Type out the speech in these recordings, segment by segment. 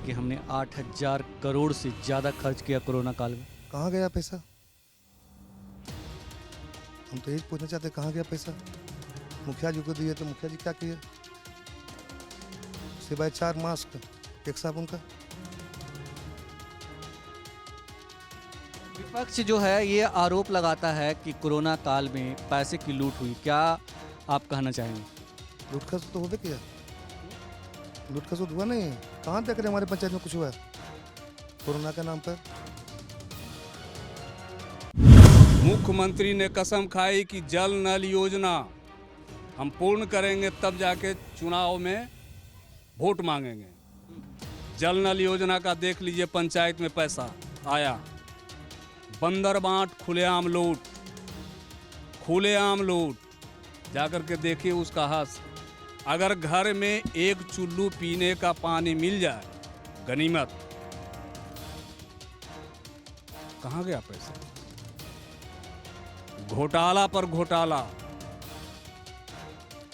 कि हमने 8,000 करोड़ से ज़्यादा खर्च किया कोरोना काल में। कहाँ गया पैसा? हम तो यही पूछना चाहते कहाँ गया पैसा? मुखिया जी को दिए तो मुखिया जी क्या किए? सिवाय 4 मास्क, 1 साबुन का। विपक्ष जो है ये आरोप लगाता है कि कोरोना काल में पैसे की लूट हुई। क्या आप कहना चाहेंगे? लूट खसुट तो होबे किया। लूट खसुट हुआ नहीं। कहाँ देख रहे हमारे पंचायत में कुछ हुआ है कोरोना के नाम पर? मुख्यमंत्री ने कसम खाई कि जल नल योजना हम पूर्ण करेंगे, तब जाके चुनाव में वोट मांगेंगे। जल नल योजना का देख लीजिए, पंचायत में पैसा आया, बंदर बांट खुलेआम लूट जाकर के देखिए उसका हस। अगर घर में एक चुल्लू पीने का पानी मिल जाए, गनीमत। कहाँ गया पैसा? घोटाला पर घोटाला,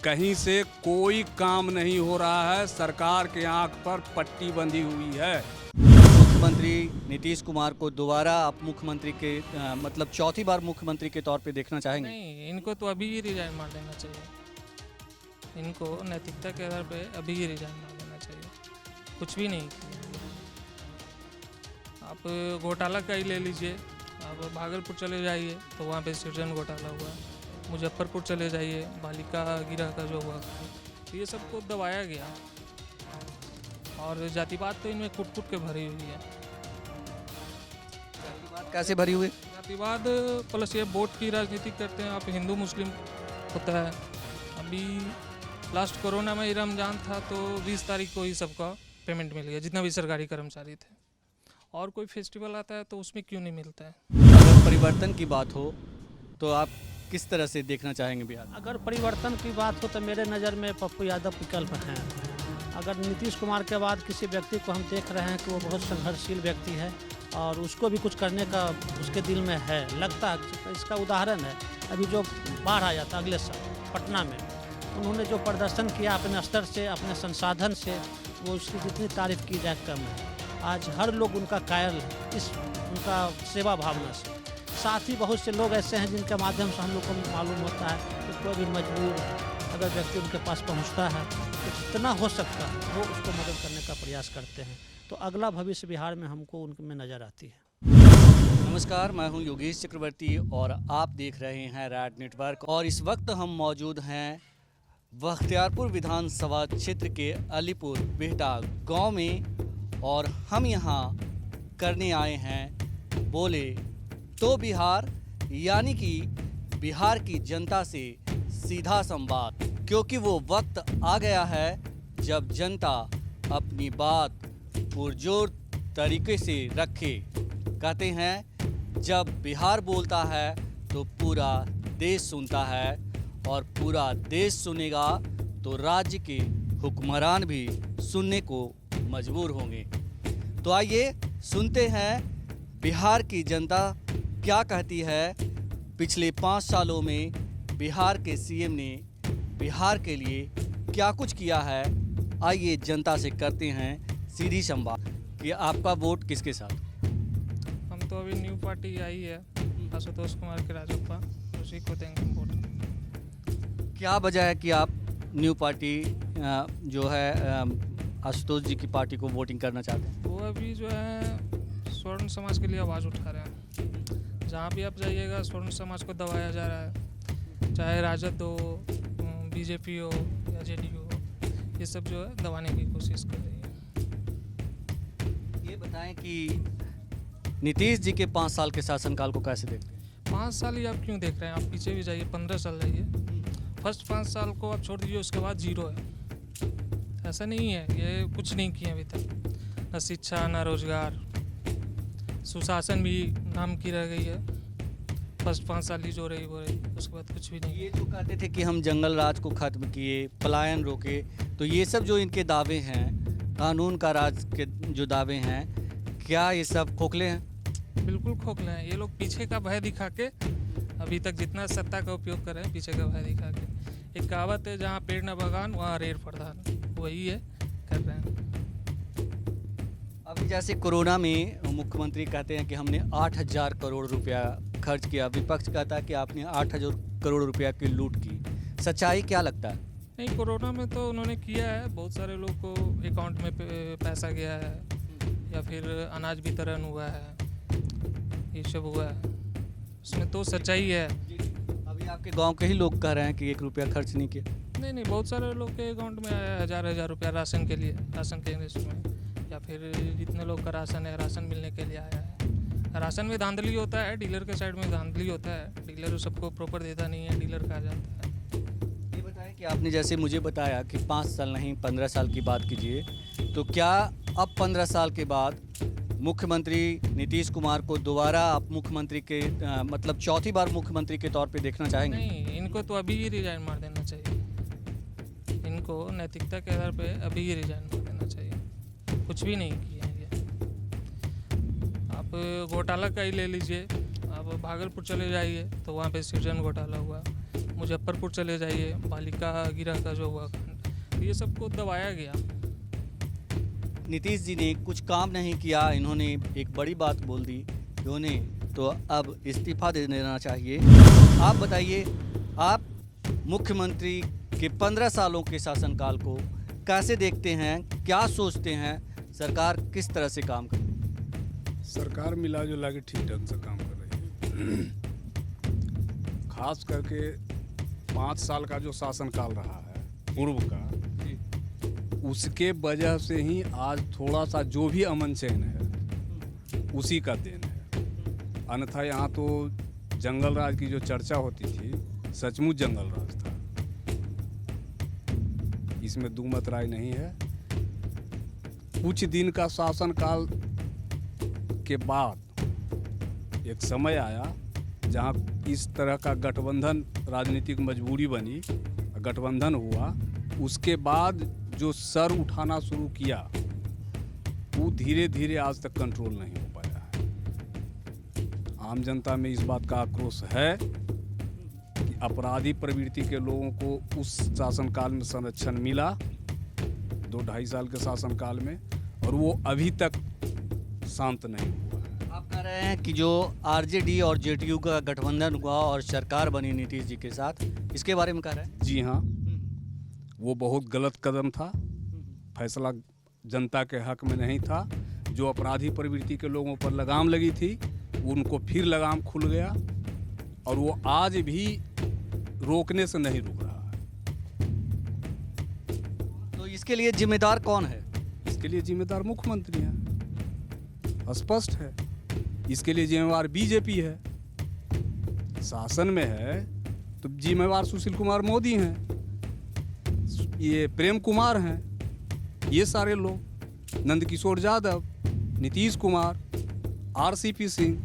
कहीं से कोई काम नहीं हो रहा है। सरकार के आंख पर पट्टी बंधी हुई है। मुख्यमंत्री नीतीश कुमार को दोबारा आप मुख्यमंत्री के मतलब चौथी बार मुख्यमंत्री के तौर पे देखना चाहेंगे? नहीं, इनको तो अभी ही रिजाइन मार देना चाहिए। इनको नैतिकता के आधार पे अभी ही रिजाइन मार देना चाहिए। कुछ भी नहीं किया। आप घोटाला का ही ले लीजिए। आप भागलपुर चले जाइए तो वहाँ पे सृजन घोटाला हुआ। मुजफ्फरपुर चले जाइए, बालिका गिरा का जो हुआ, तो ये सबको दबाया गया। और जातिवाद तो इनमें कूट के भरी हुई है। कैसे भरी हुई? जातिवाद प्लस ये वोट की राजनीति करते हैं। आप हिंदू मुस्लिम होता है। अभी लास्ट कोरोना में ही रमजान था तो 20 तारीख को ही सबका पेमेंट मिल गया, जितना भी सरकारी कर्मचारी थे। और कोई फेस्टिवल आता है तो उसमें क्यों नहीं मिलता है? अगर परिवर्तन की बात हो तो आप किस तरह से देखना चाहेंगे बिहार? अगर परिवर्तन की बात हो तो मेरे नज़र में पप्पू यादव विकल्प हैं। अगर नीतीश कुमार के बाद किसी व्यक्ति को हम देख रहे हैं कि वो बहुत संघर्षशील व्यक्ति है और उसको भी कुछ करने का उसके दिल में है, लगता है। इसका उदाहरण है अभी जो बाढ़ आया था अगले साल पटना में, उन्होंने जो प्रदर्शन किया अपने स्तर से, अपने संसाधन से, वो उसकी जितनी तारीफ की जाए कम है। आज हर लोग उनका कायल है इस उनका सेवा भावना से। साथ ही बहुत से लोग ऐसे हैं जिनके माध्यम से हम लोग को मालूम होता है कि कोई भी मजबूर अगर व्यक्ति उनके पास पहुंचता है तो जितना हो सकता है वो उसको मदद करने का प्रयास करते हैं। तो अगला भविष्य बिहार में हमको उनमें नज़र आती है। नमस्कार, मैं हूं योगेश चक्रवर्ती और आप देख रहे हैं रैड नेटवर्क। और इस वक्त हम मौजूद हैं बख्तियारपुर विधानसभा क्षेत्र के अलीपुर बिहटा गांव में और हम यहां करने आए हैं बोले तो बिहार, यानी कि बिहार की जनता से सीधा संवाद। क्योंकि वो वक्त आ गया है जब जनता अपनी बात पुरजोर तरीके से रखे। कहते हैं जब बिहार बोलता है तो पूरा देश सुनता है और पूरा देश सुनेगा तो राज्य के हुक्मरान भी सुनने को मजबूर होंगे। तो आइए सुनते हैं बिहार की जनता क्या कहती है। पिछले 5 सालों में बिहार के सीएम ने बिहार के लिए क्या कुछ किया है। आइए जनता से करते हैं सीधी संवाद कि आपका वोट किसके साथ? हम तो अभी न्यू पार्टी आई है, आशुतोष कुमार के राजप्पा, उसी को देंगे वोट। क्या वजह है कि आप न्यू पार्टी जो है आशुतोष जी की पार्टी को वोटिंग करना चाहते हैं? वो अभी जो है स्वर्ण समाज के लिए आवाज़ उठा रहे हैं। जहाँ भी आप जाइएगा स्वर्ण समाज को दबाया जा रहा है, चाहे राजद हो, बीजेपी हो या जेडीयू हो, ये सब जो है दबाने की कोशिश कर रही है। ये बताएं कि नीतीश जी के 5 साल के शासनकाल को कैसे देखते हैं? 5 साल ही आप क्यों देख रहे हैं? आप पीछे भी जाइए, 15 साल जाइए। फर्स्ट 5 साल को आप छोड़ दीजिए, उसके बाद जीरो है। ऐसा नहीं है, ये कुछ नहीं किए अभी तक। न शिक्षा, न रोजगार, सुशासन भी नाम की रह गई है। फर्स्ट 5 साल ही जो रही वो रही, उसके बाद कुछ भी नहीं। ये जो कहते थे कि हम जंगल राज को खत्म किए, पलायन रोके, तो ये सब जो इनके दावे हैं, कानून का राज के जो दावे हैं, क्या ये सब खोखले हैं? बिल्कुल खोखले हैं। ये लोग पीछे का भय दिखा के अभी तक जितना सत्ता का उपयोग कर रहे हैं, पीछे का भय दिखा के। एक कहावत है, जहाँ पेड़ न बगान वहाँ रेर प्रधान, वही है कर रहे हैं। जैसे कोरोना में मुख्यमंत्री कहते हैं कि हमने 8,000 करोड़ रुपया खर्च किया, विपक्ष कहता है कि आपने 8,000 करोड़ रुपया की लूट की, सच्चाई क्या लगता है? नहीं, कोरोना में तो उन्होंने किया है, बहुत सारे लोग को अकाउंट में पैसा गया है या फिर अनाज वितरण हुआ है, ये सब हुआ है, उसमें तो सच्चाई है। अभी आपके गांव के ही लोग कह रहे हैं कि 1 रुपया खर्च नहीं किया। नहीं, बहुत सारे लोग के अकाउंट में आया है हज़ार रुपया राशन के लिए, राशन के में, या फिर जितने लोग का राशन है, राशन मिलने के लिए आया है। राशन में धांधली होता है, डीलर के साइड में धांधली होता है, डीलर सबको प्रॉपर देता नहीं है, डीलर कहा जाता है। ये बताएं कि आपने जैसे मुझे बताया कि 5 साल नहीं 15 साल की बात कीजिए, तो क्या अब 15 साल के बाद मुख्यमंत्री नीतीश कुमार को दोबारा आप मुख्यमंत्री के मतलब चौथी बार मुख्यमंत्री के तौर पे देखना चाहेंगे? नहीं, इनको तो अभी ही रिजाइन मार देना चाहिए, इनको नैतिकता के आधार पे अभी ही रिजाइन मार देना चाहिए, कुछ भी नहीं किए हैं ये। आप घोटाला का ही ले लीजिए, आप भागलपुर चले जाइए तो वहाँ पे सृजन घोटाला हुआ, मुजफ्फरपुर चले जाइए बालिका गिरह का जो हुआ कांड, तो ये सबको दबाया गया। नीतीश जी ने कुछ काम नहीं किया, इन्होंने एक बड़ी बात बोल दी इन्होंने, तो अब इस्तीफा दे देना चाहिए। आप बताइए, आप मुख्यमंत्री के 15 सालों के शासनकाल को कैसे देखते हैं, क्या सोचते हैं, सरकार किस तरह से काम कर रही है? सरकार मिला जुला के ठीक ढंग से काम कर रही है। खास करके 5 साल का जो शासनकाल रहा है पूर्व का, उसके वजह से ही आज थोड़ा सा जो भी अमन चैन है उसी का देन है। अन्यथा यहाँ तो जंगल राज की जो चर्चा होती थी, सचमुच जंगल राज था, इसमें दुमत राय नहीं है। कुछ दिन का शासनकाल के बाद एक समय आया जहाँ इस तरह का गठबंधन राजनीतिक मजबूरी बनी, गठबंधन हुआ, उसके बाद जो सर उठाना शुरू किया वो धीरे धीरे आज तक कंट्रोल नहीं हो पाया है। आम जनता में इस बात का आक्रोश है कि अपराधी प्रवृत्ति के लोगों को उस शासनकाल में संरक्षण मिला 2-2.5 साल के शासनकाल में, और वो अभी तक शांत नहीं हुआ है। आप कह रहे हैं कि जो आरजेडी और जेडीयू का गठबंधन हुआ और सरकार बनी नीतीश जी के साथ, इसके बारे में कह रहे हैं? जी हाँ, वो बहुत गलत कदम था, फैसला जनता के हक में नहीं था। जो अपराधी प्रवृत्ति के लोगों पर लगाम लगी थी, उनको फिर लगाम खुल गया, और वो आज भी रोकने से नहीं रुक रहा है। तो इसके लिए जिम्मेदार कौन है? इसके लिए जिम्मेदार मुख्यमंत्री हैं, स्पष्ट है। इसके लिए जिम्मेवार बीजेपी है, शासन में है तो जिम्मेवार सुशील कुमार मोदी हैं, ये प्रेम कुमार हैं, ये सारे लोग, नंदकिशोर यादव, नीतीश कुमार, आरसीपी सिंह,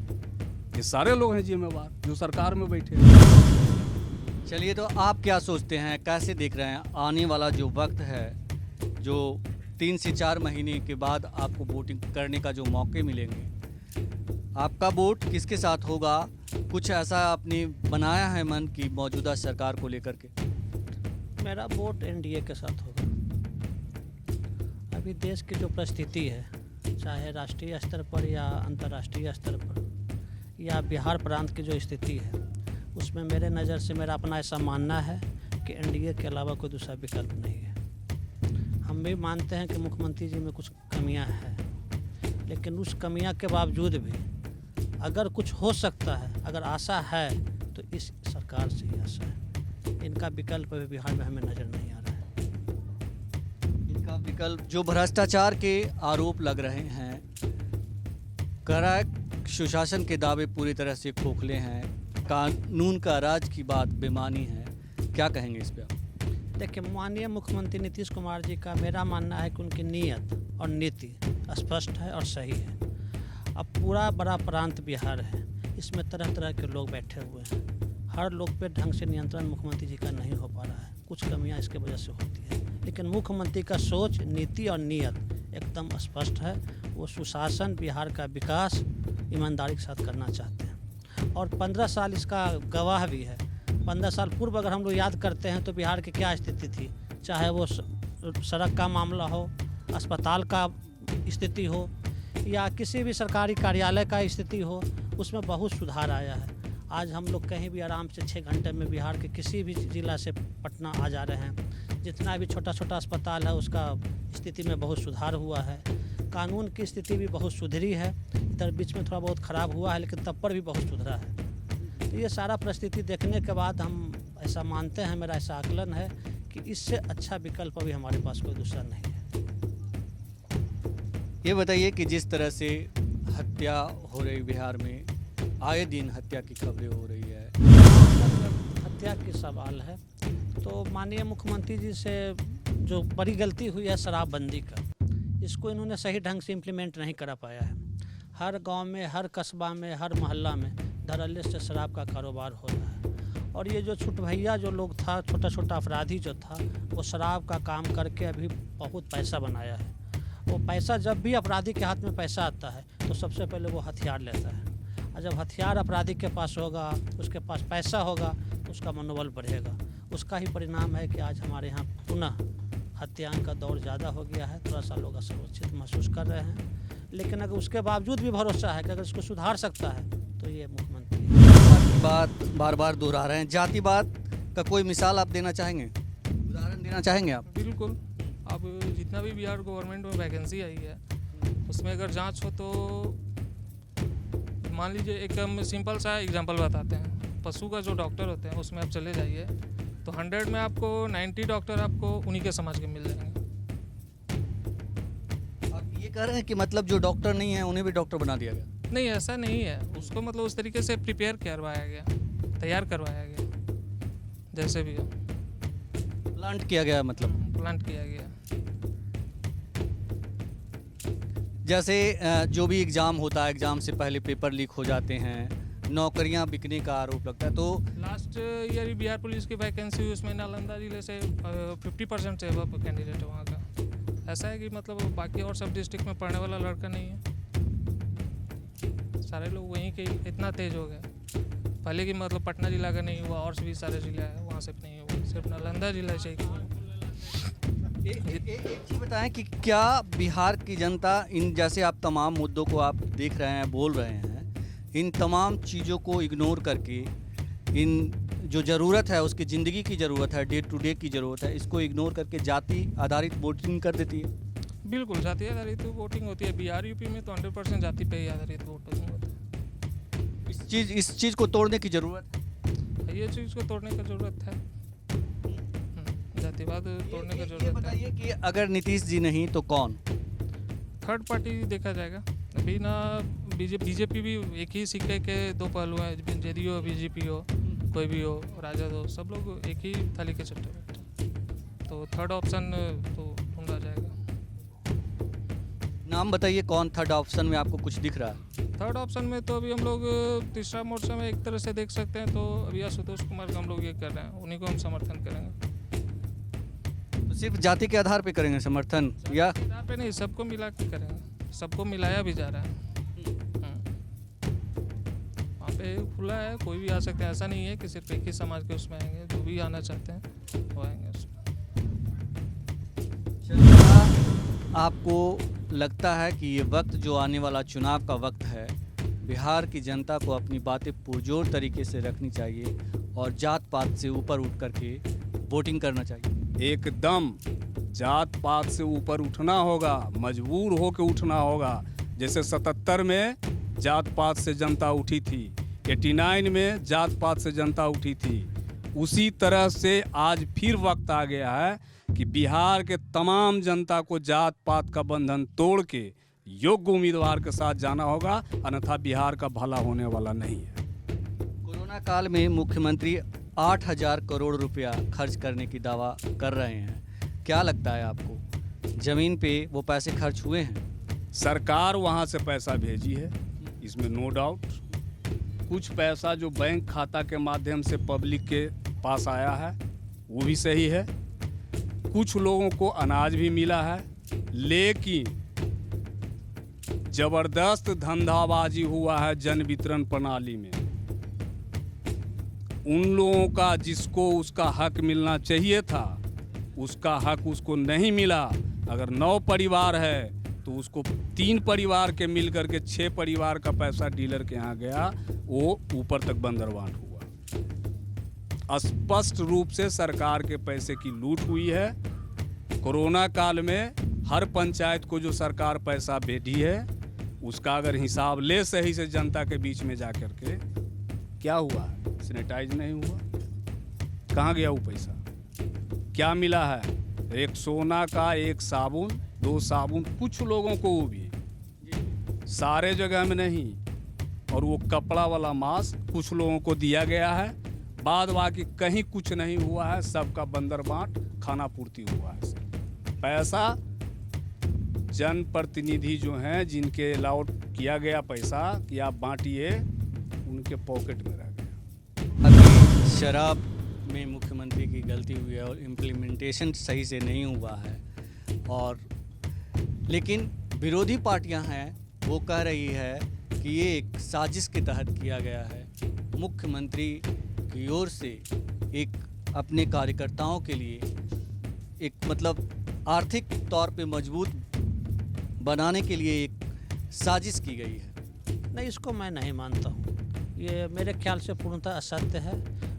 ये सारे लोग हैं जिम्मेवार जो सरकार में बैठे हैं। चलिए, तो आप क्या सोचते हैं, कैसे देख रहे हैं आने वाला जो वक्त है, जो 3 से 4 महीने के बाद आपको वोटिंग करने का जो मौके मिलेंगे, आपका वोट किसके साथ होगा? कुछ ऐसा आपने बनाया है मन की मौजूदा सरकार को लेकर के? मेरा वोट एनडीए के साथ होगा। अभी देश की जो परिस्थिति है, चाहे राष्ट्रीय स्तर पर या अंतर्राष्ट्रीय स्तर पर या बिहार प्रांत की जो स्थिति है, उसमें मेरे नज़र से मेरा अपना ऐसा मानना है कि एनडीए के अलावा कोई दूसरा विकल्प नहीं है। हम भी मानते हैं कि मुख्यमंत्री जी में कुछ कमियां हैं, लेकिन उस कमियां के बावजूद भी अगर कुछ हो सकता है, अगर आशा है, तो इस सरकार से ही आशा है। इनका विकल्प अभी बिहार में हमें नज़र नहीं आ रहा है। इनका विकल्प, जो भ्रष्टाचार के आरोप लग रहे हैं, कड़ा सुशासन के दावे पूरी तरह से खोखले हैं, कानून का राज की बात बेमानी है, क्या कहेंगे इस पे आप? देखिए, माननीय मुख्यमंत्री नीतीश कुमार जी का मेरा मानना है कि उनकी नीयत और नीति स्पष्ट है और सही है। अब पूरा बड़ा प्रांत बिहार है, इसमें तरह तरह के लोग बैठे हुए हैं, हर लोग पे ढंग से नियंत्रण मुख्यमंत्री जी का नहीं हो पा रहा है, कुछ कमियां इसके वजह से होती है, लेकिन मुख्यमंत्री का सोच, नीति और नीयत एकदम स्पष्ट है। वो सुशासन, बिहार का विकास ईमानदारी के साथ करना चाहते हैं, और 15 साल इसका गवाह भी है। 15 साल पूर्व अगर हम लोग याद करते हैं तो बिहार की क्या स्थिति थी, चाहे वो सड़क का मामला हो, अस्पताल का स्थिति हो, या किसी भी सरकारी कार्यालय का स्थिति हो, उसमें बहुत सुधार आया है। आज हम लोग कहीं भी आराम से 6 घंटे में बिहार के किसी भी जिला से पटना आ जा रहे हैं। जितना भी छोटा छोटा अस्पताल है उसका स्थिति में बहुत सुधार हुआ है। कानून की स्थिति भी बहुत सुधरी है। इधर बीच में थोड़ा बहुत ख़राब हुआ है, लेकिन तब पर भी बहुत सुधरा है। तो ये सारा परिस्थिति देखने के बाद हम ऐसा मानते हैं, मेरा ऐसा आकलन है कि इससे अच्छा विकल्प अभी हमारे पास कोई दूसरा नहीं है। ये बताइए कि जिस तरह से हत्या हो रही बिहार में, आए दिन हत्या की खबरें हो रही है, हत्या की सवाल है तो माननीय मुख्यमंत्री जी से जो बड़ी गलती हुई है शराबबंदी का, इसको इन्होंने सही ढंग से इम्प्लीमेंट नहीं करा पाया है। हर गांव में, हर कस्बा में, हर मोहल्ला में धड़ल्ले से शराब का कारोबार हो रहा है। और ये जो छुट भैया जो लोग था, छोटा छोटा अपराधी जो था, वो शराब का काम करके अभी बहुत पैसा बनाया है। वो पैसा, जब भी अपराधी के हाथ में पैसा आता है तो सबसे पहले वो हथियार लेता है, और जब हथियार अपराधी के पास होगा, उसके पास पैसा होगा, तो उसका मनोबल बढ़ेगा। उसका ही परिणाम है कि आज हमारे यहाँ पुनः हत्याओं का दौर ज़्यादा हो गया है। थोड़ा सा लोग असुरक्षित महसूस कर रहे हैं, लेकिन अगर उसके बावजूद भी भरोसा है कि अगर इसको सुधार सकता है तो ये मुख्यमंत्री। बात बार बार दोहरा रहे हैं, जातिवाद का कोई मिसाल आप देना चाहेंगे, उदाहरण देना चाहेंगे आप? बिल्कुल। अब जितना भी बिहार गवर्नमेंट में वैकेंसी आई है, उसमें अगर जांच हो तो मान लीजिए, एक हम सिंपल सा एग्जांपल बताते हैं। पशु का जो डॉक्टर होते हैं उसमें आप चले जाइए तो 100 में आपको 90 डॉक्टर आपको उन्हीं के समाज के मिल जाएंगे। आप ये कह रहे हैं कि मतलब जो डॉक्टर नहीं है उन्हें भी डॉक्टर बना दिया गया? नहीं, ऐसा नहीं है। उसको मतलब उस तरीके से प्रिपेयर करवाया गया, तैयार करवाया गया, जैसे भी हो प्लांट किया गया, मतलब प्लांट किया गया। जैसे जो भी एग्ज़ाम होता है, एग्ज़ाम से पहले पेपर लीक हो जाते हैं, नौकरियां बिकने का आरोप लगता है। तो लास्ट ईयर बिहार पुलिस की वैकेंसी हुई, उसमें नालंदा जिले से 50% से अब कैंडिडेट है वहाँ का। ऐसा है कि मतलब बाकी और सब डिस्ट्रिक्ट में पढ़ने वाला लड़का नहीं है, सारे लोग वहीं के इतना तेज हो गए। पहले की मतलब पटना जिला का नहीं हुआ, और भी सारे जिला है वहाँ से नहीं हुआ, सिर्फ नालंदा जिला से ही। एक चीज़ बताएं कि क्या बिहार की जनता, इन जैसे आप तमाम मुद्दों को आप देख रहे हैं, बोल रहे हैं, इन तमाम चीज़ों को इग्नोर करके, इन जो ज़रूरत है, उसकी ज़िंदगी की ज़रूरत है, डे टू डे की ज़रूरत है, इसको इग्नोर करके जाति आधारित वोटिंग कर देती है? बिल्कुल, जाति आधारित वोटिंग होती है। बिहार यूपी में तो 100% जाति पे ही आधारित वोटिंग होता है। इस चीज़ को तोड़ने की ज़रूरत है। ये चीज़ को तोड़ने की ज़रूरत है, जातिवाद तोड़ने की ये ज़रूरत है। बताइए कि अगर नीतीश जी नहीं तो कौन? थर्ड पार्टी देखा जाएगा। अभी ना बीजेपी भी एक ही सिक्के के दो पहलू हैं, जेडीयू हो, बीजेपी हो, कोई भी हो, राजद हो, सब लोग एक ही थाली के चट्टे बैठे हैं। तो थर्ड ऑप्शन तो ढूंढा जाएगा। नाम बताइए, कौन थर्ड ऑप्शन में आपको कुछ दिख रहा है? थर्ड ऑप्शन में तो अभी हम लोग तीसरा मोर्चा में एक तरह से देख सकते हैं, तो अभी आशुतोष कुमार का हम लोग ये कर रहे हैं, उन्हीं को हम समर्थन करेंगे। तो सिर्फ जाति के आधार पे करेंगे समर्थन, या आधार पे नहीं, सबको मिला के करेंगे, सबको मिलाया भी जा रहा है। वहाँ पे खुला है, कोई भी आ सकते हैं, ऐसा नहीं है कि सिर्फ एक ही समाज के उसमें आएंगे, जो भी आना चाहते हैं वो आएंगे उसमें। आपको लगता है कि ये वक्त जो आने वाला चुनाव का वक्त है, बिहार की जनता को अपनी बातें पुरजोर तरीके से रखनी चाहिए और जात पात से ऊपर उठ करके वोटिंग करना चाहिए? एकदम जात पात से ऊपर उठना होगा, मजबूर होकर उठना होगा। जैसे 77 में जात पात से जनता उठी थी, 89 में जात पात से जनता उठी थी, उसी तरह से आज फिर वक्त आ गया है कि बिहार के तमाम जनता को जात पात का बंधन तोड़ के योग्य उम्मीदवार के साथ जाना होगा, अन्यथा बिहार का भला होने वाला नहीं है। कोरोना काल में मुख्यमंत्री 8,000 करोड़ रुपया खर्च करने की दावा कर रहे हैं, क्या लगता है आपको, ज़मीन पे वो पैसे खर्च हुए हैं? सरकार वहाँ से पैसा भेजी है, इसमें नो डाउट। कुछ पैसा जो बैंक खाता के माध्यम से पब्लिक के पास आया है वो भी सही है, कुछ लोगों को अनाज भी मिला है, लेकिन जबरदस्त धंधाबाजी हुआ है जन वितरण प्रणाली में। उन लोगों का जिसको उसका हक मिलना चाहिए था, उसका हक उसको नहीं मिला। अगर 9 परिवार है तो उसको 3 परिवार के मिल करके 6 परिवार का पैसा डीलर के यहाँ गया, वो ऊपर तक बंदरबांट हुआ। स्पष्ट रूप से सरकार के पैसे की लूट हुई है। कोरोना काल में हर पंचायत को जो सरकार पैसा भेजी है, उसका अगर हिसाब ले सही से जनता के बीच में जा करके, क्या हुआ है? सैनिटाइज नहीं हुआ। कहाँ गया वो पैसा? क्या मिला है? एक सोना का, एक साबुन, 2 साबुन, कुछ लोगों को वो भी, सारे जगह में नहीं। और वो कपड़ा वाला मास्क कुछ लोगों को दिया गया है, बाद बाकी कहीं कुछ नहीं हुआ है। सबका बंदरबांट, खाना पूर्ति हुआ है। पैसा जनप्रतिनिधि जो हैं, जिनके अलाउट किया गया पैसा कि आप बांटिए, उनके पॉकेट में रह गया। अभी शराब में मुख्यमंत्री की गलती हुई है और इम्प्लीमेंटेशन सही से नहीं हुआ है, और लेकिन विरोधी पार्टियां हैं वो कह रही है कि ये एक साजिश के तहत किया गया है। मुख्यमंत्री की ओर से एक अपने कार्यकर्ताओं के लिए एक मतलब आर्थिक तौर पे मजबूत बनाने के लिए एक साजिश की गई है। नहीं, इसको मैं नहीं मानता हूँ। ये मेरे ख्याल से पूर्णतः असत्य है।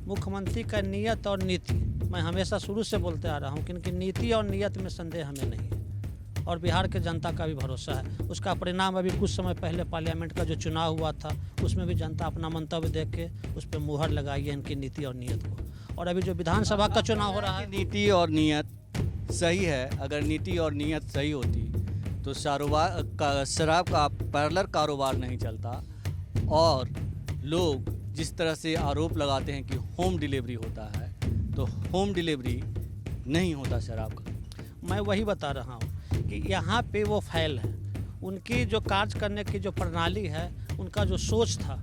मुख्यमंत्री का नीयत और नीति, मैं हमेशा शुरू से बोलते आ रहा हूँ कि इनकी नीति और नीयत में संदेह हमें नहीं है, और बिहार के जनता का भी भरोसा है। उसका परिणाम अभी कुछ समय पहले पार्लियामेंट का जो चुनाव हुआ था, उसमें भी जनता अपना मंतव्य देख के उस पर मुहर लगाई है इनकी नीति और नीयत को। और अभी जो विधानसभा का चुनाव हो रहा है, नीति और नीयत सही है। अगर नीति और नीयत सही होती तो शराब का पैरेलल कारोबार नहीं चलता, और लोग जिस तरह से आरोप लगाते हैं कि होम डिलीवरी होता है, तो होम डिलीवरी नहीं होता शराब का। मैं वही बता रहा हूँ कि यहाँ पे वो फैल है। उनकी जो कार्य करने की जो प्रणाली है, उनका जो सोच था,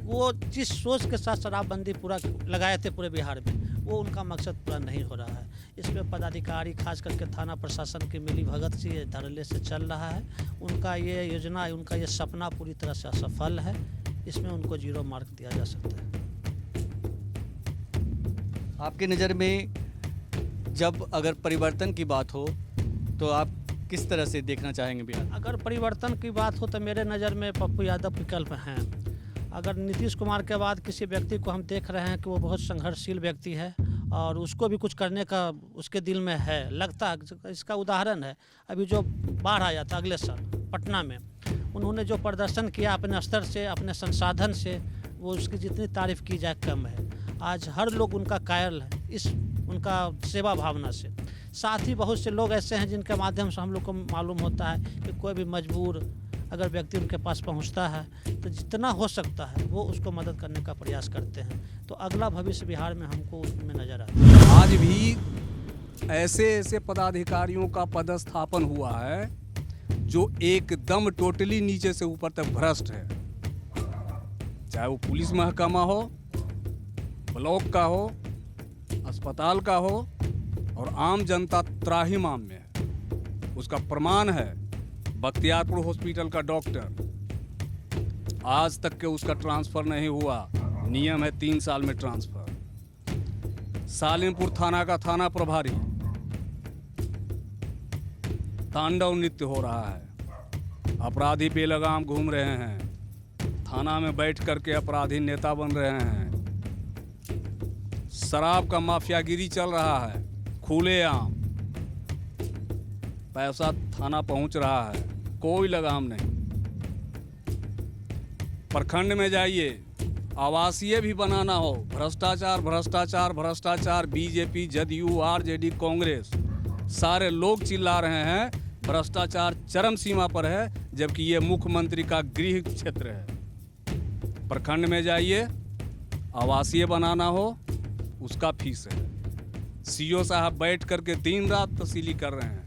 वो जिस सोच के साथ शराबबंदी पूरा लगाए थे पूरे बिहार में, वो उनका मकसद पूरा नहीं हो रहा है। इसमें पदाधिकारी खास करके थाना प्रशासन की मिली भगत से, ये धड़ल्ले से चल रहा है। उनका ये योजना, उनका ये सपना पूरी तरह से असफल है। इसमें उनको 0 मार्क दिया जा सकता है। आपकी नज़र में जब अगर परिवर्तन की बात हो तो आप किस तरह से देखना चाहेंगे बिहार? अगर परिवर्तन की बात हो तो मेरे नज़र में पप्पू यादव विकल्प हैं। अगर नीतीश कुमार के बाद किसी व्यक्ति को हम देख रहे हैं कि वो बहुत संघर्षशील व्यक्ति है और उसको भी कुछ करने का उसके दिल में है, लगता है। इसका उदाहरण है अभी जो बाढ़ आया था अगले साल पटना में, उन्होंने जो प्रदर्शन किया अपने स्तर से, अपने संसाधन से, वो उसकी जितनी तारीफ़ की जाए कम है। आज हर लोग उनका कायल है इस उनका सेवा भावना से। साथ ही बहुत से लोग ऐसे हैं जिनके माध्यम से हम लोग को मालूम होता है कि कोई भी मजबूर अगर व्यक्ति उनके पास पहुंचता है तो जितना हो सकता है वो उसको मदद करने का प्रयास करते हैं। तो अगला भविष्य बिहार में हमको उसमें नज़र आता है। आज भी ऐसे ऐसे पदाधिकारियों का पदस्थापन हुआ है जो एकदम टोटली नीचे से ऊपर तक भ्रष्ट है, चाहे वो पुलिस महकमा हो, ब्लॉक का हो, अस्पताल का हो, और आम जनता त्राहिमाम में है। उसका प्रमाण है बख्तियारपुर हॉस्पिटल का डॉक्टर, आज तक के उसका ट्रांसफ़र नहीं हुआ। नियम है 3 साल में ट्रांसफ़र। सालिमपुर थाना का थाना प्रभारी, तांडव नृत्य हो रहा है। अपराधी बेलगाम घूम रहे हैं, थाना में बैठ करके अपराधी नेता बन रहे हैं। शराब का माफियागिरी चल रहा है खुलेआम, पैसा थाना पहुंच रहा है, कोई लगाम नहीं। प्रखंड में जाइए, आवासीय भी बनाना हो, भ्रष्टाचार भ्रष्टाचार भ्रष्टाचार, बीजेपी, जदयू, आरजेडी, कांग्रेस, सारे लोग चिल्ला रहे हैं भ्रष्टाचार चरम सीमा पर है, जबकि ये मुख्यमंत्री का गृह क्षेत्र है। प्रखंड में जाइए, आवासीय बनाना हो, उसका फीस है। सीओ साहब बैठ करके दिन रात तहसीली कर रहे हैं,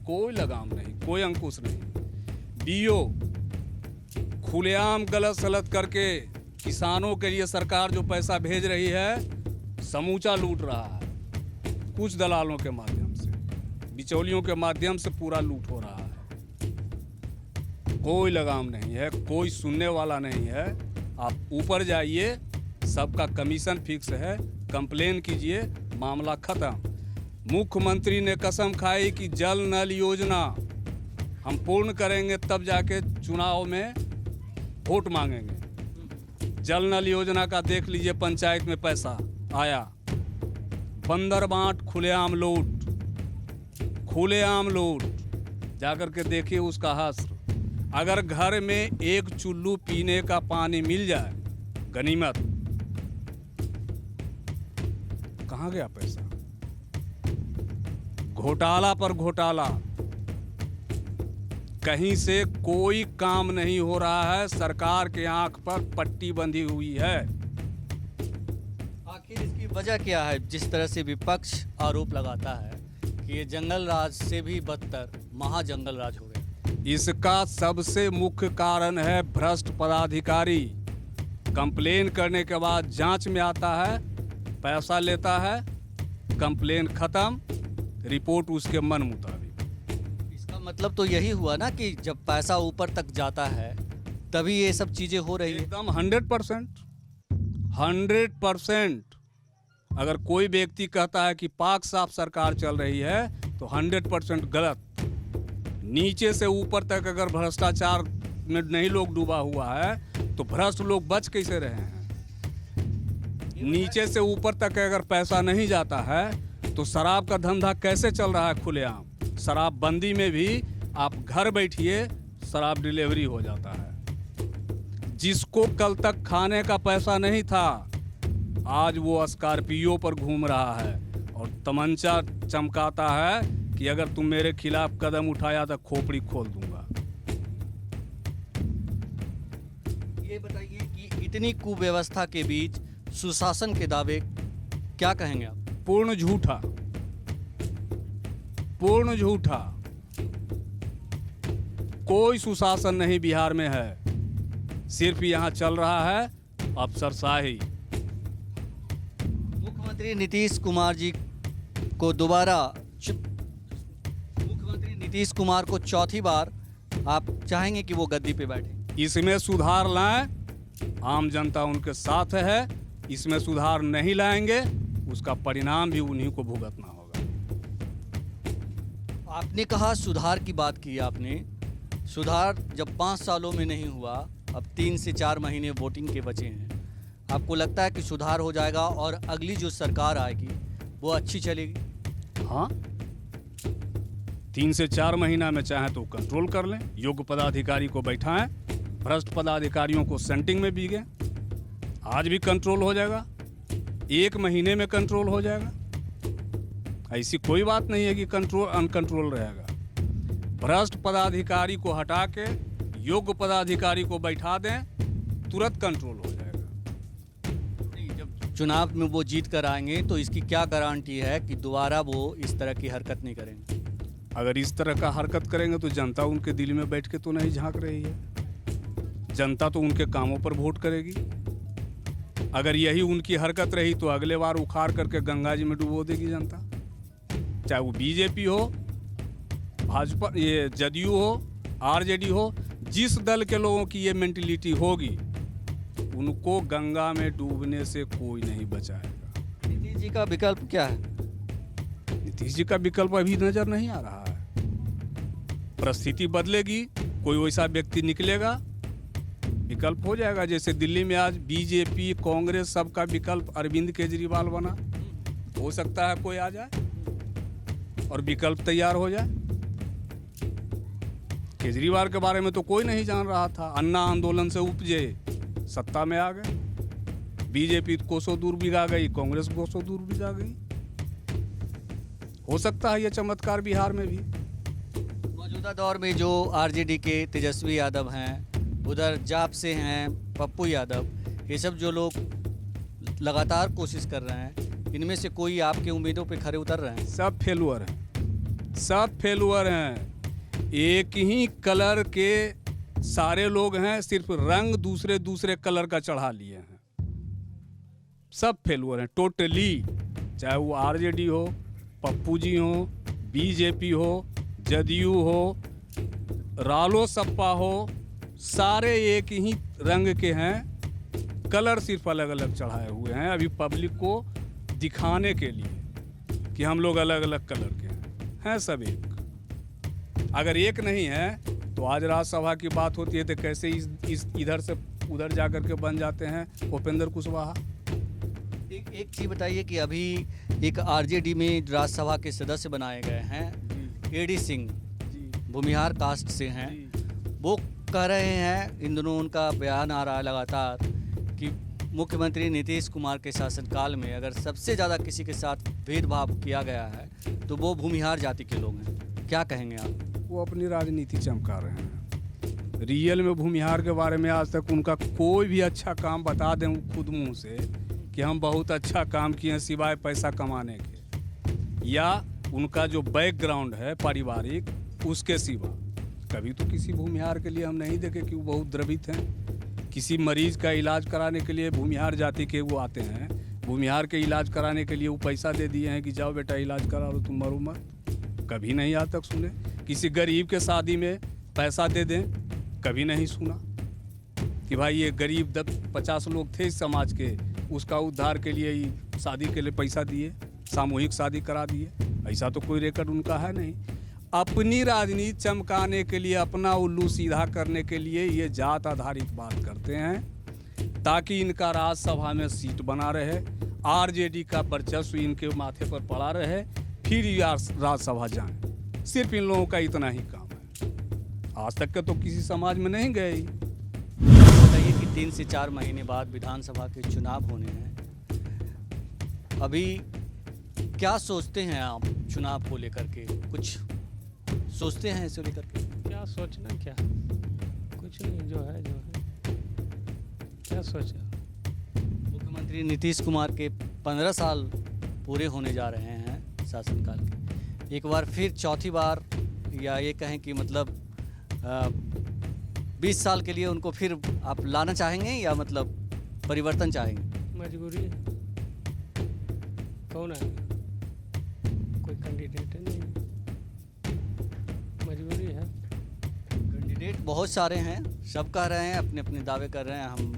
कोई लगाम नहीं, कोई अंकुश नहीं। बीओ खुलेआम गलत सलत करके किसानों के लिए सरकार जो पैसा भेज रही है समूचा लूट रहा है। कुछ दलालों के माध्यम से, बिचौलियों के माध्यम से पूरा लूट हो रहा है। कोई लगाम नहीं है, कोई सुनने वाला नहीं है। आप ऊपर जाइए, सबका कमीशन फिक्स है, कंप्लेन कीजिए, मामला खत्म। मुख्यमंत्री ने कसम खाई कि जल नल योजना हम पूर्ण करेंगे तब जाके चुनाव में वोट मांगेंगे। जल नल योजना का देख लीजिए, पंचायत में पैसा आया, बंदर बांट, खुलेआम लूट, जाकर के देखिए उसका हश्र। अगर घर में एक चुल्लू पीने का पानी मिल जाए, गनीमत। कहाँ गया पैसा? घोटाला पर घोटाला, कहीं से कोई काम नहीं हो रहा है। सरकार के आंख पर पट्टी बंधी हुई है। आखिर इसकी वजह क्या है? जिस तरह से विपक्ष आरोप लगाता है कि ये जंगल राज से भी बदतर महाजंगल राज हो गया। इसका सबसे मुख्य कारण है भ्रष्ट पदाधिकारी। कंप्लेन करने के बाद जांच में आता है, पैसा लेता है, कंप्लेन खत्म, रिपोर्ट उसके मन मुताबिक। इसका मतलब तो यही हुआ ना कि जब पैसा ऊपर तक जाता है तभी ये सब चीजें हो रही है। एकदम 100%। अगर कोई व्यक्ति कहता है कि पाक साफ सरकार चल रही है तो 100% गलत। नीचे से ऊपर तक अगर भ्रष्टाचार में नहीं लोग डूबा हुआ है तो भ्रष्ट लोग बच कैसे रहे हैं? नीचे से ऊपर तक अगर पैसा नहीं जाता है तो शराब का धंधा कैसे चल रहा है खुलेआम? शराबबंदी में भी आप घर बैठिए, शराब डिलीवरी हो जाता है। जिसको कल तक खाने का पैसा नहीं था, आज वो स्कॉर्पियो पर घूम रहा है और तमंचा चमकाता है कि अगर तुम मेरे खिलाफ कदम उठाया तो खोपड़ी खोल दूंगा। ये बताइए कि इतनी कुव्यवस्था के बीच सुशासन के दावे क्या कहेंगे आप? पूर्ण झूठा। कोई सुशासन नहीं बिहार में है, सिर्फ यहाँ चल रहा है अफसरशाही। मुख्यमंत्री नीतीश कुमार को चौथी बार आप चाहेंगे कि वो गद्दी पे बैठे? इसमें सुधार लाएं, आम जनता उनके साथ है। इसमें सुधार नहीं लाएंगे, उसका परिणाम भी उन्हीं को भुगतना होगा। आपने कहा सुधार की बात की आपने। सुधार जब 5 सालों में नहीं हुआ, अब 3 से 4 महीने वोटिंग के बचे हैं, आपको लगता है कि सुधार हो जाएगा और अगली जो सरकार आएगी वो अच्छी चलेगी? हाँ, 3 से 4 महीना में चाहे तो कंट्रोल कर लें, योग्य पदाधिकारी को बैठाएं, भ्रष्ट पदाधिकारियों को सेंटिंग में बीगे, आज भी कंट्रोल हो जाएगा, 1 महीने में कंट्रोल हो जाएगा। ऐसी कोई बात नहीं है कि कंट्रोल अनकंट्रोल रहेगा। भ्रष्ट पदाधिकारी को हटा के योग्य पदाधिकारी को बैठा दें, तुरंत कंट्रोल हो जाएगा। नहीं, जब चुनाव में वो जीत कर आएंगे तो इसकी क्या गारंटी है कि दोबारा वो इस तरह की हरकत नहीं करेंगे? अगर इस तरह का हरकत करेंगे तो जनता उनके दिल में बैठ के तो नहीं झांक रही है। जनता तो उनके कामों पर वोट करेगी। अगर यही उनकी हरकत रही तो अगले बार उखाड़ करके गंगा जी में डुबो देगी जनता। चाहे वो बीजेपी हो, भाजपा, ये जदयू हो, आरजेडी हो, जिस दल के लोगों की ये मेंटलिटी होगी, उनको गंगा में डूबने से कोई नहीं बचाएगा। नीतीश जी का विकल्प क्या है? नीतीश जी का विकल्प अभी नजर नहीं आ रहा है। परिस्थिति बदलेगी, कोई वैसा व्यक्ति निकलेगा, विकल्प हो जाएगा। जैसे दिल्ली में आज बीजेपी, कांग्रेस, सबका विकल्प अरविंद केजरीवाल बना। हो सकता है कोई आ जाए और विकल्प तैयार हो जाए। केजरीवाल के बारे में तो कोई नहीं जान रहा था। अन्ना आंदोलन से उपजे, सत्ता में आ गए। बीजेपी कोसों दूर बिगा गई, कांग्रेस कोसों दूर बिगा गई। हो सकता है ये चमत्कार बिहार में भी। मौजूदा दौर में जो आरजेडी के तेजस्वी यादव हैं, उधर जाप से हैं पप्पू यादव, ये सब जो लोग लगातार कोशिश कर रहे हैं, इनमें से कोई आपके उम्मीदों पे खरे उतर रहे हैं? सब फेलुअर हैं। एक ही कलर के सारे लोग हैं, सिर्फ रंग दूसरे दूसरे कलर का चढ़ा लिए हैं। सब फेलुअर हैं टोटली। चाहे वो आरजेडी हो, पप्पू जी हो, बीजेपी हो, जदयू हो, रालोसपा हो, सारे एक ही रंग के हैं। कलर सिर्फ अलग अलग चढ़ाए हुए हैं अभी पब्लिक को दिखाने के लिए कि हम लोग अलग अलग कलर के हैं सब एक। अगर एक नहीं है तो आज राज्यसभा की बात होती है तो कैसे इस इधर से उधर जा कर के बन जाते हैं उपेंद्र कुशवाहा। एक चीज़ बताइए कि अभी एक आरजेडी में राज्यसभा के सदस्य बनाए गए हैं एडी सिंह, भूमिहार कास्ट से हैं। वो कह रहे हैं, इन दिनों उनका बयान आ रहा है लगातार कि मुख्यमंत्री नीतीश कुमार के शासनकाल में अगर सबसे ज़्यादा किसी के साथ भेदभाव किया गया है तो वो भूमिहार जाति के लोग हैं। क्या कहेंगे आप? वो अपनी राजनीति चमका रहे हैं। रियल में भूमिहार के बारे में आज तक उनका कोई भी अच्छा काम बता दें खुद मुंह से कि हम बहुत अच्छा काम किए हैं सिवाय पैसा कमाने के, या उनका जो बैकग्राउंड है पारिवारिक उसके सिवा कभी तो किसी भूमिहार के लिए हम नहीं देखे कि वो बहुत द्रवित हैं। किसी मरीज का इलाज कराने के लिए भूमिहार जाति के वो आते हैं, भूमिहार के इलाज कराने के लिए वो पैसा दे दिए हैं कि जाओ बेटा इलाज करा लो, तुम मरो मत। कभी नहीं आज तक सुने। किसी गरीब के शादी में पैसा दे दें, कभी नहीं सुना कि भाई ये गरीब 50 लोग थे इस समाज के, उसका उद्धार के लिए ही शादी के लिए पैसा दिए, सामूहिक शादी करा दिए। ऐसा तो कोई रिकॉर्ड उनका है नहीं। अपनी राजनीति चमकाने के लिए, अपना उल्लू सीधा करने के लिए ये जात आधारित बात करते हैं ताकि इनका राज्यसभा में सीट बना रहे, आरजेडी का वर्चस्व इनके माथे पर पड़ा रहे, फिर राज्यसभा जाएं। सिर्फ इन लोगों का इतना ही काम है। आज तक के तो किसी समाज में नहीं गए। बताइए कि 3 से 4 महीने बाद विधानसभा के चुनाव होने हैं। अभी क्या सोचते हैं आप चुनाव को लेकर के? कुछ सोचते हैं इसे लेकर के? क्या सोचना, क्या कुछ नहीं, जो है क्या सोचा। मुख्यमंत्री नीतीश कुमार के 15 साल पूरे होने जा रहे हैं शासनकाल के। एक बार फिर चौथी बार, या ये कहें कि मतलब 20 साल के लिए उनको फिर आप लाना चाहेंगे या मतलब परिवर्तन चाहेंगे? मजबूरी है। कौन है? कोई कैंडिडेट नहीं, मजबूरी है। कैंडिडेट बहुत सारे हैं, सब कह रहे हैं, अपने अपने दावे कर रहे हैं, हम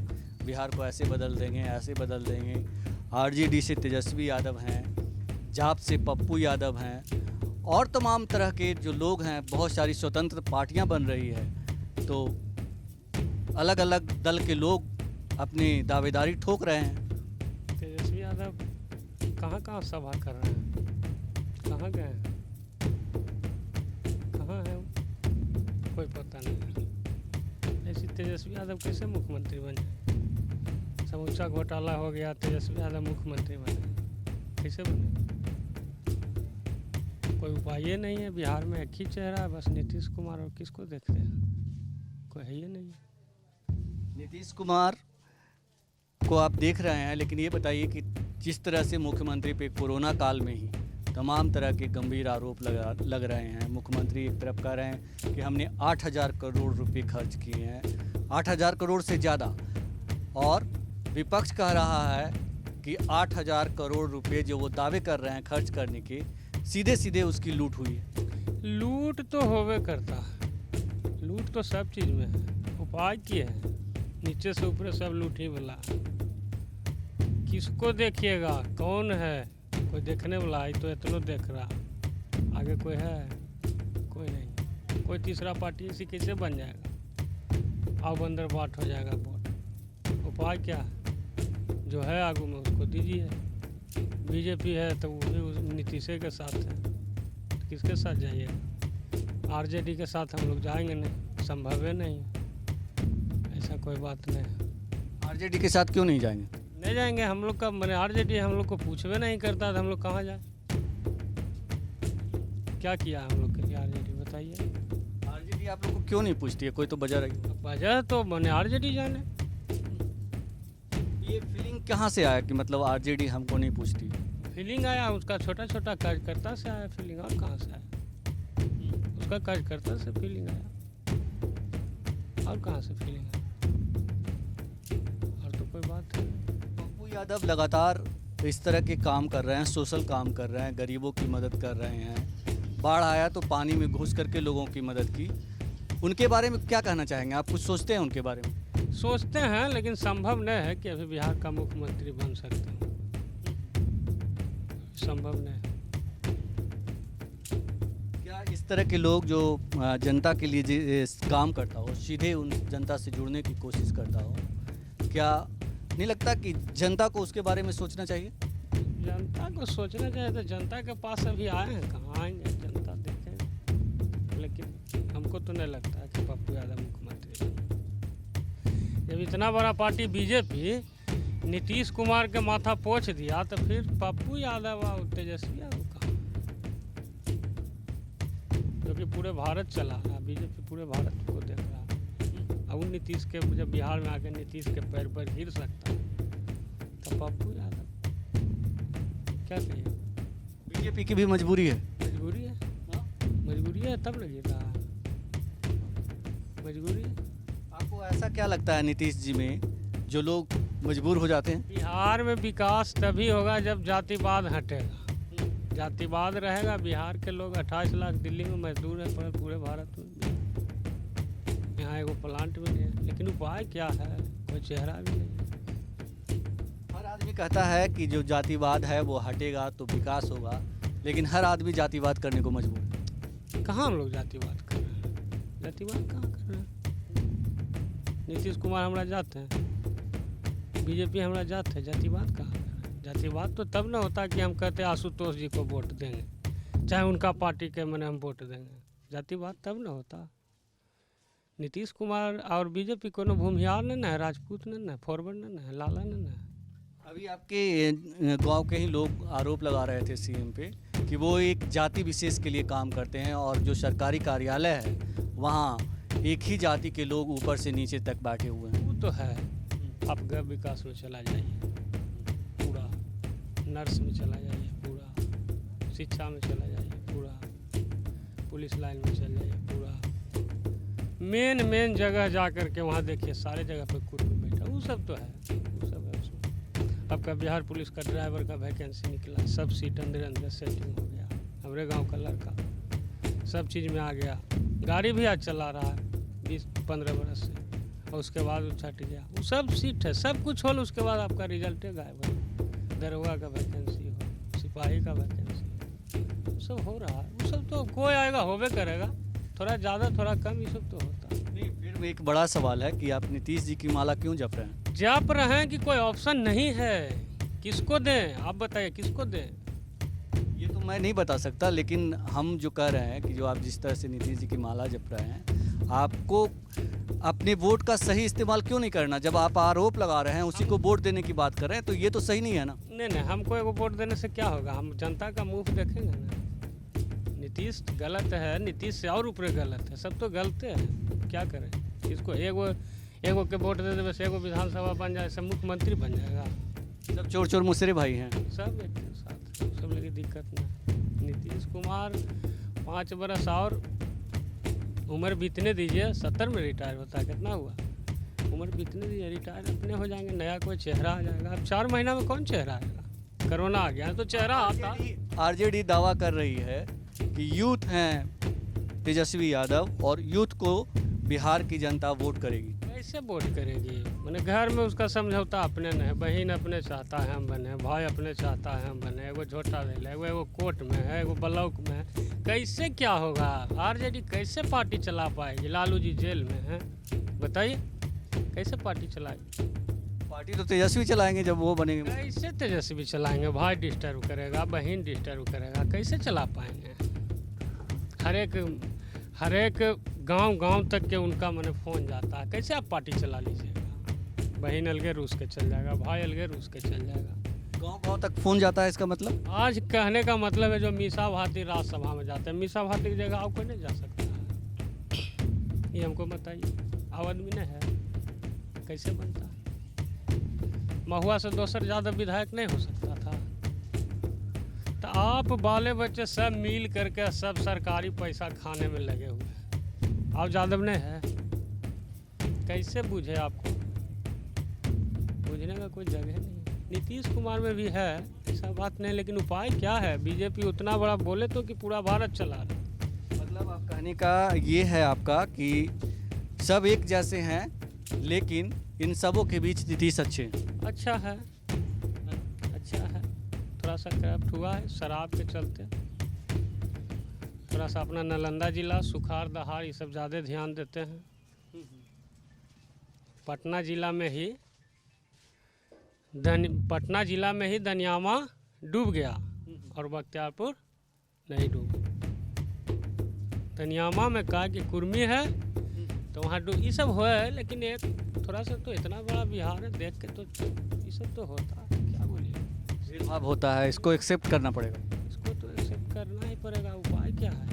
बिहार को ऐसे बदल देंगे, ऐसे बदल देंगे। आरजेडी से तेजस्वी यादव हैं, जाप से पप्पू यादव हैं, और तमाम तरह के जो लोग हैं, बहुत सारी स्वतंत्र पार्टियां बन रही है। तो अलग अलग दल के लोग अपनी दावेदारी ठोक रहे हैं। तेजस्वी यादव कहाँ सभा कर रहे हैं, कहाँ गए हैं, कहाँ है, कोई पता नहीं। ऐसी तेजस्वी यादव कैसे मुख्यमंत्री बन जाए? समूचा घोटाला हो गया, तेजस्वी यादव मुख्यमंत्री बने, कैसे बने? कोई उपाय नहीं है। बिहार में एक ही चेहरा है बस, नीतीश कुमार, और किसको देखते हैं? कोई है ही नहीं। नीतीश कुमार को आप देख रहे हैं, लेकिन ये बताइए कि जिस तरह से मुख्यमंत्री पे कोरोना काल में ही तमाम तरह के गंभीर आरोप लग रहे हैं। मुख्यमंत्री एक तरफ कह रहे हैं कि हमने 8,000 करोड़ रुपए खर्च किए हैं, 8,000 करोड़ से ज़्यादा, और विपक्ष कह रहा है कि 8,000 करोड़ रुपए जो वो दावे कर रहे हैं खर्च करने के, सीधे सीधे उसकी लूट हुई है। लूट तो होवे करता है, लूट तो सब चीज़ में है। उपाय क्या है? नीचे से ऊपर सब लूट ही वाला। किसको देखिएगा, कौन है? कोई देखने वाला है तो इतना देख रहा, आगे कोई है? कोई नहीं। कोई तीसरा पार्टी ऐसी कैसे बन जाएगा? अब अंदर बात हो जाएगा वोट। उपाय क्या है? जो है आगू में उसको दीजिए। बीजेपी है तो वो भी उस नीतीश के साथ है, तो किसके साथ जाइएगा? आरजेडी के साथ हम लोग जाएंगे नहीं, संभव है नहीं, ऐसा कोई बात नहीं। आरजेडी के साथ क्यों नहीं जाएंगे? नहीं जाएंगे हम लोग का, मैंने आरजेडी हम लोग को पूछवे नहीं करता तो हम लोग कहाँ जाए? क्या किया हम लोग के लिए आरजेडी, बताइए। आरजेडी आप लोग को क्यों नहीं पूछती है? कोई तो वजह रही। वजह तो मैंने आरजेडी जाने। ये फीलिंग कहाँ से आया कि मतलब आरजेडी हमको नहीं पूछती? फीलिंग आया उसका, छोटा छोटा कार्यकर्ता से आया फीलिंग, और कहाँ से आया? उसका कार्यकर्ता से फीलिंग आया, और कहाँ से फीलिंग आया? और तो कोई बात है। पप्पू यादव लगातार इस तरह के काम कर रहे हैं, सोशल काम कर रहे हैं, गरीबों की मदद कर रहे हैं। बाढ़ आया तो पानी में घुस करके लोगों की मदद की। उनके बारे में क्या कहना चाहेंगे आप? कुछ सोचते हैं उनके बारे में? सोचते हैं, लेकिन संभव नहीं है कि अभी बिहार का मुख्यमंत्री बन सकते हैं, संभव नहीं। क्या इस तरह के लोग जो जनता के लिए काम करता हो, सीधे उन जनता से जुड़ने की कोशिश करता हो, क्या नहीं लगता कि जनता को उसके बारे में सोचना चाहिए? जनता को सोचना चाहिए। तो जनता के पास अभी आए हैं, कहाँ आएंगे, जनता देखेंगे। लेकिन हमको तो नहीं लगता है कि पप्पू यादव मुख्यमंत्री बने। जब इतना बड़ा पार्टी बीजेपी नीतीश कुमार के माथा पोंछ दिया, तो फिर पप्पू यादव और तेजस्वी यादव कहाँ? क्योंकि पूरे भारत चला रहा, बीजेपी पूरे भारत को देख रहा है। अब नीतीश के जब बिहार में आके नीतीश के पैर पर गिर सकता है, तो पप्पू यादव क्या कहिए? बीजेपी की भी मजबूरी है। मजबूरी है, मजबूरी है, तब ना गिर रहा है। मजबूरी है। आपको ऐसा क्या लगता है नीतीश जी में जो लोग मजबूर हो जाते हैं? बिहार में विकास तभी होगा जब जातिवाद हटेगा। जातिवाद रहेगा, बिहार के लोग 28 लाख दिल्ली में मजदूर हैं पर पूरे भारत में। यहाँ एगो प्लांट भी नहीं है, लेकिन उपाय क्या है? कोई चेहरा भी नहीं है। हर आदमी कहता है कि जो जातिवाद है वो हटेगा तो विकास होगा, लेकिन हर आदमी जातिवाद करने को मजबूर है। कहाँ हम लोग जातिवाद कर रहे हैं? जातिवाद कहाँ कर रहे हैं? नीतीश कुमार हमारा जात है, बीजेपी हमारा जात है, जातिवाद कहाँ कर रहे हैं? जातिवाद तो तब ना होता कि हम कहते आशुतोष जी को वोट देंगे, चाहे उनका पार्टी के मैंने हम वोट देंगे। जातिवाद तब ना होता। नीतीश कुमार और बीजेपी कोनो भूमिहार नहीं है, राजपूत नहीं है, फॉरवर्ड नहीं है, लाला नहीं है। अभी आपके गांव के ही लोग आरोप लगा रहे थे सीएम पे कि वो एक जाति विशेष के लिए काम करते हैं और जो सरकारी कार्यालय है वहाँ एक ही जाति के लोग ऊपर से नीचे तक बैठे हुए हैं। वो तो है। आप गृह विकास में चला जाइए, पूरा नर्स में चला जाइए, पूरा शिक्षा में चला जाइए, पूरा पुलिस लाइन में चल जाइए, पूरा मेन जगह जा कर के वहाँ देखिए, सारे जगह पे कुर्मी बैठा। वो सब तो है, वो सब है उसमें। आपका बिहार पुलिस का ड्राइवर का वैकेंसी निकला, सब सीट अंदर सेटिंग हो गया। हमारे गाँव का लड़का सब चीज़ में आ गया, गाड़ी भी आज चला रहा है 20-15 बरस से, और उसके बाद वो छट गया। वो सब सीट है, सब कुछ हो, उसके बाद आपका रिजल्ट गायब है। दरोगा का वैकेंसी हो, सिपाही का वैकेंसी हो, वो सब हो रहा है। वो सब तो कोई आएगा होवे करेगा, थोड़ा ज़्यादा थोड़ा कम, ये सब तो होता है। नहीं, फिर एक बड़ा सवाल है कि आप नीतीश जी की माला क्यों जप रहे हैं? जप रहे हैं कि कोई ऑप्शन नहीं है, किसको दें? आप बताइए किसको दें? ये तो मैं नहीं बता सकता, लेकिन हम जो कह रहे हैं कि जो आप जिस तरह से नीतीश जी की माला जप रहे हैं, आपको अपने वोट का सही इस्तेमाल क्यों नहीं करना? जब आप आरोप लगा रहे हैं, उसी को वोट देने की बात कर रहे हैं, तो ये तो सही नहीं है ना? नहीं, हमको एगो वोट देने से क्या होगा? हम जनता का मुंह देखेंगे ना। नीतीश गलत है, नीतीश से और ऊपर गलत है, सब तो गलत है। क्या करें? इसको एगो के वोट दे देवे से एगो विधानसभा बन जाए, सब मुख्यमंत्री बन जाएगा। सब चोर चोर मुसरे भाई हैं। सब एक के साथ, सब लगी दिक्कत ना। नीतीश कुमार 5 बरस और उम्र बीतने दीजिए, 70 में रिटायर होता है, कितना हुआ? उम्र बीतने दीजिए, रिटायर अपने हो जाएंगे, नया कोई चेहरा आ जाएगा। अब 4 महीना में कौन चेहरा आएगा? कोरोना आ गया तो चेहरा आता। आरजेडी दावा कर रही है कि यूथ हैं तेजस्वी यादव और यूथ को बिहार की जनता वोट करेगी। कैसे वोट करेगी? मैंने घर में उसका समझौता अपने न है, बहन अपने चाहता है हम बने, भाई अपने चाहता है हम बने, एगो छोटा भेल, एगो कोर्ट में है, एगो ब्लॉक में है। कैसे क्या होगा? आरजेडी कैसे पार्टी चला पाएगी? लालू जी जेल में हैं, बताइए कैसे पार्टी चलाएगी? पार्टी तो तेजस्वी चलाएंगे जब वो बनेंगे। कैसे तेजस्वी चलाएंगे? भाई डिस्टर्ब करेगा, बहन डिस्टर्ब करेगा, कैसे चला पाएंगे? हर एक गांव तक के उनका मैंने फ़ोन जाता है, कैसे आप पार्टी चला लीजिएगा? बहन अलगे रूस के चल जाएगा, भाई अलगे रूस के चल जाएगा, गांव तक फोन जाता है, इसका मतलब? आज कहने का मतलब है जो मीसा भारती राज्यसभा में जाते हैं, मीसा भारती की जगह आप कोई नहीं जा सकता है। ये हमको बताइए, अब आदमी नहीं है, कैसे बनता है? महुआ से दोसर ज़्यादा विधायक नहीं हो सकता था। तो आप बाले बच्चे सब मिल करके सब सरकारी पैसा खाने में लगे हुए हैं। आप यादव नहीं है, कैसे बूझे? आपको बूझने का कोई जगह नहीं। नीतीश कुमार में भी है, ऐसा बात नहीं, लेकिन उपाय क्या है? बीजेपी उतना बड़ा बोले तो कि पूरा भारत चला रहा। मतलब आप कहने का ये है आपका कि सब एक जैसे हैं, लेकिन इन सबों के बीच नीतीश अच्छे हैं। अच्छा है, थोड़ा सा करप्ट हुआ है शराब के चलते, थोड़ा सा अपना नालंदा जिला, सुखाड़, दहाड़ ये सब ज़्यादा ध्यान देते हैं। पटना जिला में ही दनियामा डूब गया और बख्तियारपुर नहीं डूबा। दनियामा में कहा कि कुर्मी है तो वहाँ ये सब हुआ है, लेकिन एक थोड़ा सा तो इतना बड़ा बिहार है, देख के तो ये सब तो होता है, क्या बोलिए। भेदभाव होता है, इसको एक्सेप्ट करना पड़ेगा। इसको तो एक्सेप्ट करना ही पड़ेगा, उपाय क्या है।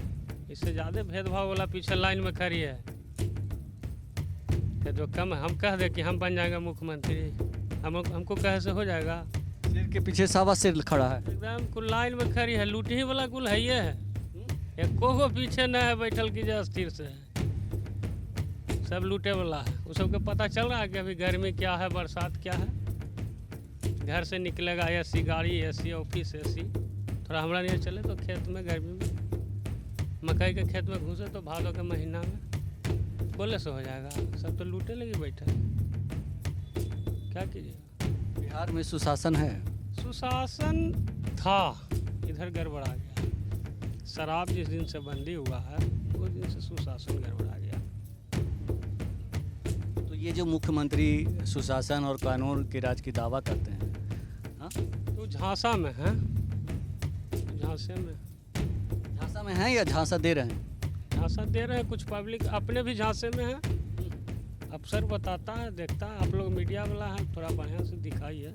इससे ज़्यादा भेदभाव वाला पीछे लाइन में खड़ी है कि जो कम हम कह दे कि हम बन जाएंगे मुख्यमंत्री, हमको कहे से हो जाएगा। सिर के पीछे सावा सिर खड़ा है। एकदम कुल लाइन में खड़ी है, लूटी ही वाला कुल है ये है, एक को पीछे न है बैठल की जो अस्थिर से है, सब लूटे वाला है। उस सबको पता चल रहा है कि अभी गर्मी क्या है, बरसात क्या है। घर से निकलेगा एसी गाड़ी, एसी ऑफिस, एसी थोड़ा हमारा नहीं चले तो खेत में गर्मी में, मकई के खेत में घुसे तो भादों के महीना में बोले से हो जाएगा। सब तो लूटे लगी बैठे, क्या कीजिए। बिहार में सुशासन है। सुशासन था, इधर गड़बड़ा गया। शराब जिस दिन से बंदी हुआ है उस दिन से सुशासन गड़बड़ा गया। तो ये जो मुख्यमंत्री सुशासन और कानून के राज की दावा करते हैं, हाँ? तो झांसा में है, झांसा में है या झांसा दे रहे हैं? झांसा दे रहे हैं, कुछ पब्लिक अपने भी झांसे में है। अफसर बताता है, देखता है। आप लोग मीडिया वाला है, थोड़ा बढ़िया से दिखाइए।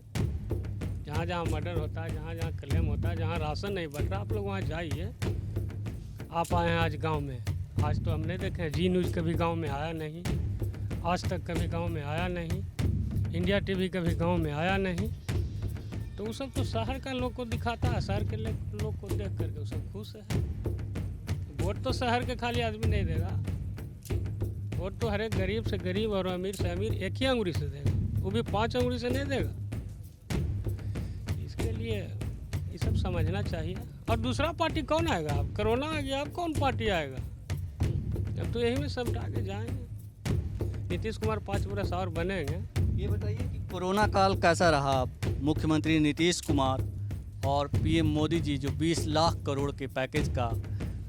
जहाँ जहाँ मर्डर होता है, जहाँ जहाँ क्लेम होता है, जहाँ राशन नहीं बट रहा, आप लोग वहाँ जाइए। आप आए हैं आज गांव में, आज तो हमने देखे हैं, जी न्यूज़ कभी गांव में आया नहीं, आज तक कभी गांव में आया नहीं, इंडिया टीवी कभी गांव में आया नहीं। तो वो सब तो शहर का लोग को दिखाता है, शहर के लोग को देख करके वो सब खुश है। वोट तो शहर के खाली आदमी नहीं देगा, वोट तो हर एक गरीब से गरीब और अमीर से अमीर एक ही अंगुली से देगा, वो भी 5 अंगुली से नहीं देगा। इसके लिए ये सब समझना चाहिए। और दूसरा पार्टी कौन आएगा? अब कोरोना आ गया, अब कौन पार्टी आएगा? अब तो यही में सब आगे जाएंगे। नीतीश कुमार 5 बरस और बनेंगे। ये बताइए कि कोरोना काल कैसा रहा? मुख्यमंत्री नीतीश कुमार और पीएम मोदी जी जो 20 लाख करोड़ के पैकेज का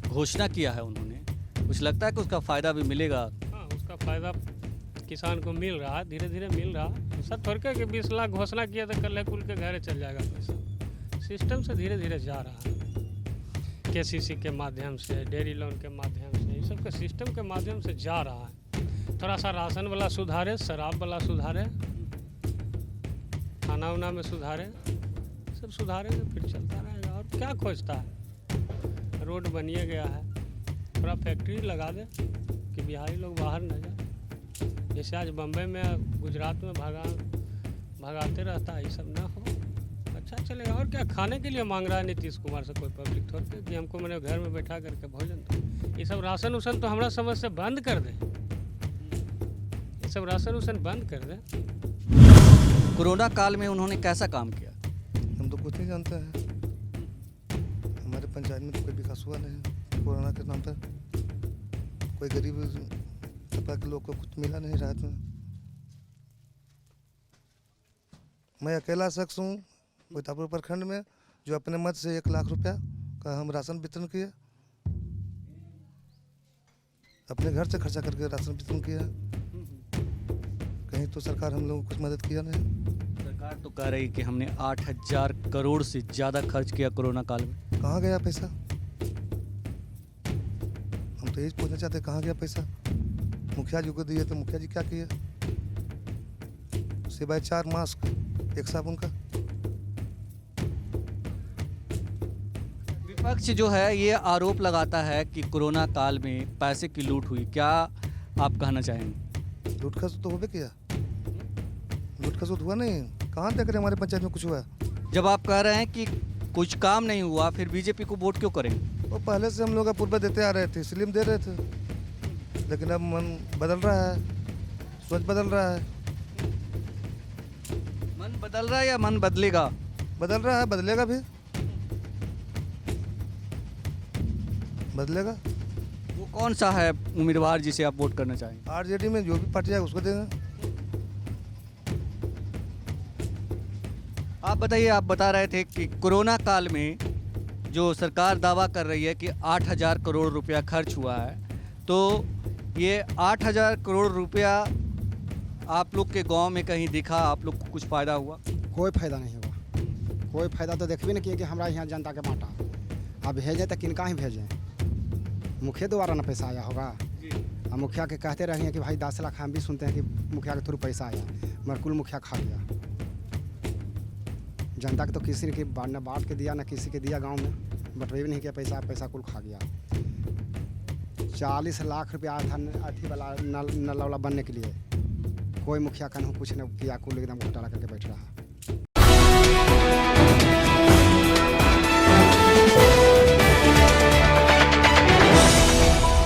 घोषणा किया है उन्होंने, कुछ लगता है कि उसका फ़ायदा भी मिलेगा? हाँ, उसका फ़ायदा किसान को मिल रहा है, धीरे धीरे मिल रहा है। सब थोड़ के 20 लाख घोषणा किया तो कल कुल के घर चल जाएगा पैसा। सिस्टम से धीरे धीरे जा रहा है, केसीसी के माध्यम से, डेयरी लोन के माध्यम से, ये सब के सिस्टम के माध्यम से जा रहा है। थोड़ा सा राशन वाला सुधारे, शराब वाला सुधारे, खाना उना में सुधारे, सब सुधारेंगे फिर चलता रहेगा। और क्या खोजता है? रोड बनिए गया है, थोड़ा फैक्ट्री लगा दे कि बिहारी लोग बाहर न जाए। जैसे आज बम्बई में, गुजरात में भगाते रहता है, ये सब ना हो, अच्छा चलेगा। और क्या खाने के लिए मांग रहा है नीतीश कुमार से कोई पब्लिक थोड़ के कि हमको मैंने घर में बैठा करके भोजन दो। ये सब राशन उसन तो हमारा समझ से बंद कर दे, ये सब राशन उसन बंद कर दे। कोरोना काल में उन्होंने कैसा काम किया? हम तो कुछ नहीं जानते हैं, हमारे पंचायत में तो कोई विकास हुआ नहीं कोरोना के नाम पर। कोई गरीब तबका के लोग को कुछ मिला नहीं राहत में। मैं अकेला शख्स हूँ बैतापुर प्रखंड में जो अपने मत से 1 लाख रुपया का हम राशन वितरण किए, अपने घर से खर्चा करके राशन वितरण किया। कहीं तो सरकार हम लोगों को कुछ मदद किया नहीं। सरकार तो कह रही कि हमने 8,000 करोड़ से ज़्यादा खर्च किया कोरोना काल में। कहाँ गया पैसा? हम तो यही पूछना चाहते कहाँ गया पैसा। मुखिया जी को दिए तो मुखिया जी क्या किए? सिवाय 4 मास्क, 1 साबुन का। विपक्ष जो है ये आरोप लगाता है कि कोरोना काल में पैसे की लूट हुई, क्या आप कहना चाहेंगे? लूट खसोट तो होबे किया, लूट खसोट हुआ नहीं। कहाँ देख रहे हमारे पंचायत में कुछ हुआ? जब आप कह रहे हैं कि कुछ काम नहीं हुआ, फिर बीजेपी को वोट क्यों करेंगे? वो पहले से हम लोग पूर्व देते आ रहे थे, इसलिए हम दे रहे थे। लेकिन अब मन बदल रहा है, सोच बदल रहा है। मन बदल रहा है या मन बदलेगा? बदल रहा है, बदलेगा भी, बदलेगा। वो कौन सा है उम्मीदवार जिसे आप वोट करना चाहेंगे? आरजेडी में जो भी पार्टी आएगा उसको देंगे। आप बताइए, आप बता रहे थे कि कोरोना काल में जो सरकार दावा कर रही है कि 8,000 करोड़ रुपया खर्च हुआ है, तो ये 8,000 करोड़ रुपया आप लोग के गांव में कहीं दिखा, आप लोग को कुछ फ़ायदा हुआ? कोई फायदा नहीं हुआ। कोई फायदा तो देखबे नहीं किए कि हमारा यहाँ जनता के बांटा। अब भेजें तो किनका ही भेजें? मुखिया द्वारा ना पैसा आया होगा। अब मुखिया के कहते रहे हैं कि भाई 10 लाख, हम भी सुनते हैं कि मुखिया के थ्रू पैसा आया, मगर कुल मुखिया खा गया। जनता के तो किसी ने न बांट के दिया, ना किसी के दिया, गांव में बटवे भी नहीं किया पैसा, पैसा कुल खा गया। 40 लाख रुपया था अथी वाला नल वाला बनने के लिए, कोई मुखिया का कुछ न किया, कुल एकदम घोटाला करके बैठ रहा।